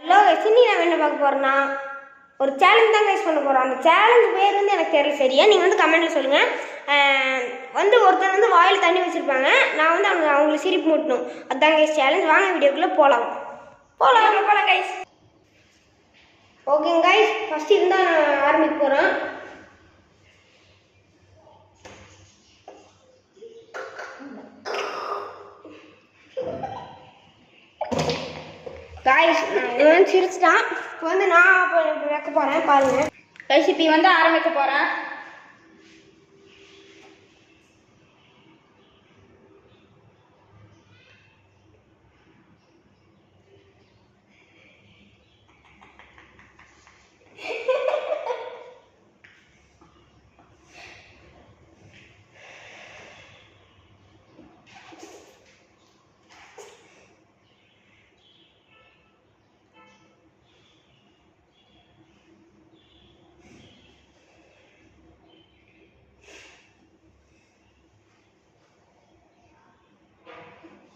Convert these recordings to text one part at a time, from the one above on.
Hello Chinni, நான் என்ன பார்க்க போகிறேன்னா ஒரு சேலஞ்ச் தான் கைஸ் பண்ண போகிறோம். அந்த சேலஞ்ச் பேர் வந்து எனக்கு தெரியல சரியா. நீங்கள் வந்து கமெண்ட்டில் சொல்லுங்கள். வந்து ஒருத்தர் வந்து வாயில் தண்ணி வச்சுருப்பாங்க. நான் வந்து அவங்களுக்கு சிரிப்பு மூட்டணும். அதுதான் கைஸ் சேலஞ்ச். வாங்க வீடியோக்குள்ளே போகலாம் கைஸ். ஓகேங்க கைஸ், ஃபஸ்ட்டு இருந்தால் நான் ஆரம்பிக்க போகிறேன். கைஸ் இவன் சிரிச்சிட்டான். இப்போ வந்து நான் இப்போ வைக்க போகிறேன் பாருங்கள் கைஸ். இப்போ வந்து ஆரம்பிக்க போகிறேன்.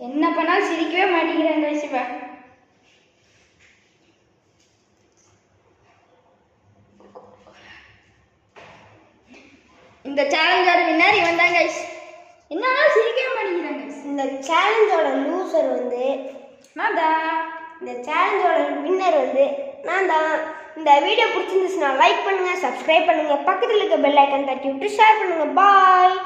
என்ன பண்ணாலும் சிரிக்கவே மாட்டேங்கிறேன் கைஸ். இப்போ இந்த சேலஞ்சோட வின்னர் இவன் தான் கைஸ். என்னாலும் சிரிக்கவே மாட்டேங்கிறேன் கைஸ். இந்த சேலஞ்சோட லூசர் வந்து நான் தான். இந்த சேலஞ்சோட வின்னர் வந்து நான் தான். இந்த வீடியோ பிடிச்சிருந்துச்சுன்னா லைக் பண்ணுங்கள், சப்ஸ்கிரைப் பண்ணுங்கள், பக்கத்தில் இருக்க பெல் ஐக்கன் தட்டி விட்டு ஷேர் பண்ணுங்கள். பாய்.